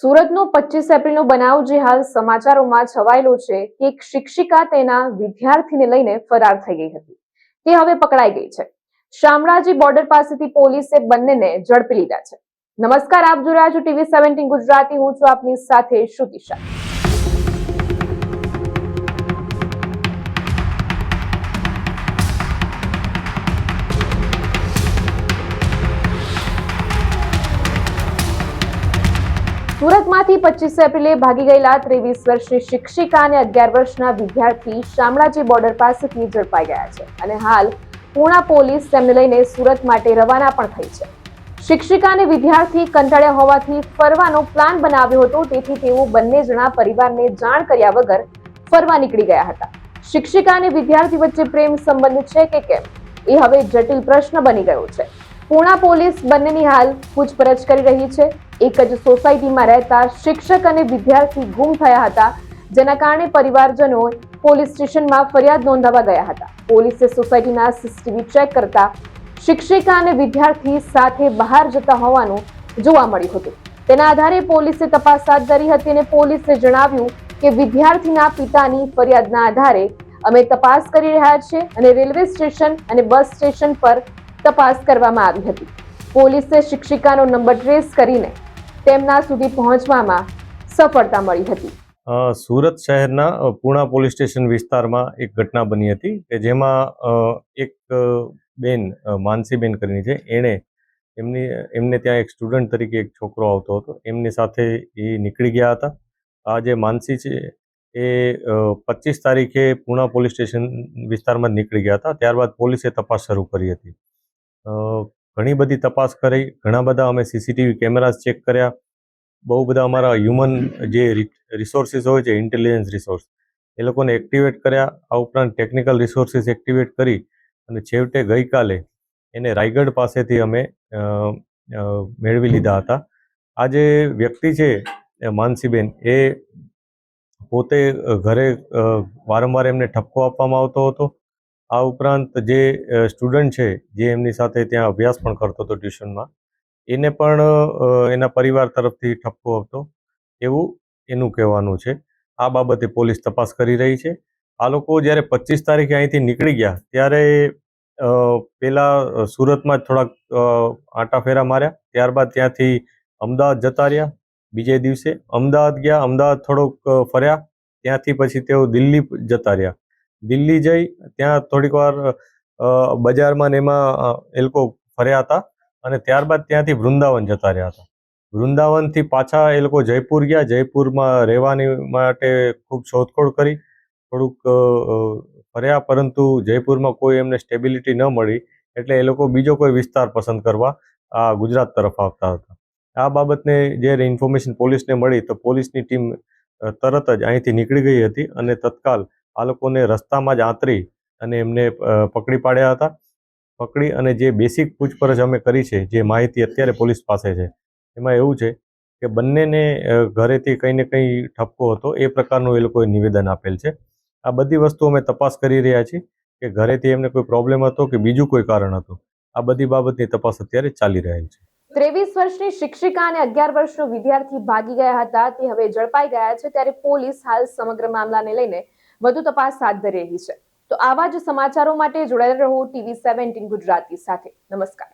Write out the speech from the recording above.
સુરતનો 25 એપ્રિલનો બનાવ જે હાલ સમાચારોમાં છવાયેલો છે કે એક શિક્ષિકા તેના વિદ્યાર્થીને લઈને ફરાર થઈ ગઈ હતી તે હવે પકડાઈ ગઈ છે। શામળાજી બોર્ડર પાસેથી પોલીસે બંનેને ઝડપી લીધા છે। નમસ્કાર, આપ જોઈ રહ્યા છો TV17 ગુજરાતી। હું છું આપની સાથે શ્રુતિશા। સુરતમાંથી 25 એપ્રિલે ભાગી ગયેલા 23 વર્ષની શિક્ષિકા અને 11 વર્ષના વિદ્યાર્થી શામળાજી બોર્ડર પાસેથી ઝડપાઈ ગયા છે અને હાલ પૂણા પોલીસ તેમને લઈને સુરત માટે રવાના પણ થઈ છે। શિક્ષિકા અને વિદ્યાર્થી કંટાળ્યા હોવાથી ફરવાનો પ્લાન બનાવ્યો હતો, તેથી તેઓ બંને જણા પરિવારને જાણ કર્યા વગર ફરવા નીકળી ગયા હતા। શિક્ષિકા અને વિદ્યાર્થી વચ્ચે પ્રેમ સંબંધ છે કે કેમ, એ હવે જટિલ પ્રશ્ન બની ગયો છે। પૂણા પોલીસ બંનેની હાલ પૂછપરછ કરી રહી છે। એક જ સોસાયટીમાં રહેતા શિક્ષક અને વિદ્યાર્થી ગુમ થયા હતા, જેના કારણે પરિવારજનો પોલીસ સ્ટેશનમાં ફરિયાદ નોંધાવવા ગયા હતા। પોલીસે સોસાયટીના સીસીટીવી ચેક કરતા શિક્ષિકા અને વિદ્યાર્થી સાથે બહાર જતા હોવાનું જોવા મળ્યું હતું। તેના આધારે પોલીસે તપાસ હાથ ધરી હતી અને પોલીસે જણાવ્યું કે વિદ્યાર્થીના પિતાની ફરિયાદના આધારે અમે તપાસ કરી રહ્યા છીએ અને રેલવે સ્ટેશન અને બસ સ્ટેશન પર તપાસ કરવામાં આવી હતી। પોલીસે શિક્ષિકાનો નંબર ટ્રેસ કરીને તેમના સુધી પહોંચવામાં સફળતા મળી હતી। સુરત શહેરના પૂણા પોલીસ સ્ટેશન વિસ્તારમાં એક ઘટના બની હતી કે જેમાં એક બેન માનસીબેન કરીને છે, એમને ત્યાં એક સ્ટુડન્ટ તરીકે એક છોકરો આવતો હતો, એમની સાથે એ નીકળી ગયા હતા। આ જે માનસી છે એ 25 તારીખે પૂણા પોલીસ સ્ટેશન વિસ્તારમાં નીકળી ગયા હતા। ત્યારબાદ પોલીસે તપાસ શરૂ કરી હતી। ઘણી બધી તપાસ કરી, ઘણા બધા અમે સીસીટીવી કેમેરાસ ચેક કર્યા, બહુ બધા અમારા હ્યુમન જે રિસોર્સિસ હોય છે, ઇન્ટેલિજન્સ રિસોર્સ, એ લોકોને એક્ટિવેટ કર્યા। આ ઉપરાંત ટેકનિકલ રિસોર્સિસ એક્ટિવેટ કરી અને છેવટે ગઈકાલે એને રાયગઢ પાસેથી અમે મેળવી લીધા હતા। આ જે વ્યક્તિ છે માનસીબેન, એ પોતે ઘરે વારંવાર એમને ઠપકો આપવામાં આવતો હતો। આ ઉપરાંત જે સ્ટુડન્ટ છે જે એમની સાથે ત્યાં અભ્યાસ પણ કરતો હતો ટ્યુશનમાં, એને પણ એના પરિવાર તરફથી ઠપકો હતો એવું એનું કહેવાનું છે। આ બાબતે પોલીસ તપાસ કરી રહી છે। આ લોકો જ્યારે 25 તારીખે અહીંથી નીકળી ગયા ત્યારે પહેલાં સુરતમાં જ થોડાક આંટાફેરા માર્યા, ત્યારબાદ ત્યાંથી અમદાવાદ જતા રહ્યા। બીજે દિવસે અમદાવાદ ગયા, અમદાવાદ થોડોક ફર્યા, ત્યાંથી પછી તેઓ દિલ્હી જતા રહ્યા। દિલ્હી જઈ ત્યાં થોડીક વાર બજારમાં ને એમાં એ લોકો ફર્યા હતા અને ત્યારબાદ ત્યાંથી વૃંદાવન જતા રહ્યા હતા। વૃંદાવનથી પાછા એ લોકો જયપુર ગયા। જયપુરમાં રહેવાની માટે ખૂબ શોધખોળ કરી, થોડુંક ફર્યા, પરંતુ જયપુરમાં કોઈ એમને સ્ટેબિલિટી ન મળી, એટલે એ લોકો બીજો કોઈ વિસ્તાર પસંદ કરવા આ ગુજરાત તરફ આવતા હતા। આ બાબતને જ્યારે ઇન્ફોર્મેશન પોલીસને મળી તો પોલીસની ટીમ તરત જ અહીંથી નીકળી ગઈ હતી અને તત્કાલ આ લોકોને રસ્તામાં જ આંતરી અને એમને પકડી પાડ્યા હતા। પકડી અને જે બેસિક પૂછપરછ અમે કરી છે, જે માહિતી અત્યારે પોલીસ પાસે છે, એમાં એવું છે કે બંનેને ઘરેથી કંઈ ને કંઈ ઠપકો હતો, એ પ્રકારનું એ લોકોએ નિવેદન આપેલ છે। આ બધી વસ્તુ અમે તપાસ કરી રહ્યા છીએ કે ઘરેથી એમને કોઈ પ્રોબ્લેમ હતો કે બીજું કોઈ કારણ હતું। આ બધી બાબતની તપાસ અત્યારે ચાલી રહેલ છે। 23 વર્ષની શિક્ષિકા અને 11 વર્ષનો વિદ્યાર્થી ભાગી ગયા હતા, તે હવે ઝડપાઈ ગયા છે, ત્યારે પોલીસ હાલ સમગ્ર મામલાને લઈને વધુ તપાસ હાથ ધરી રહી છે। તો આવા જ સમાચારો માટે જોડાયેલા રહો TV17 ગુજરાતી સાથે। નમસ્કાર।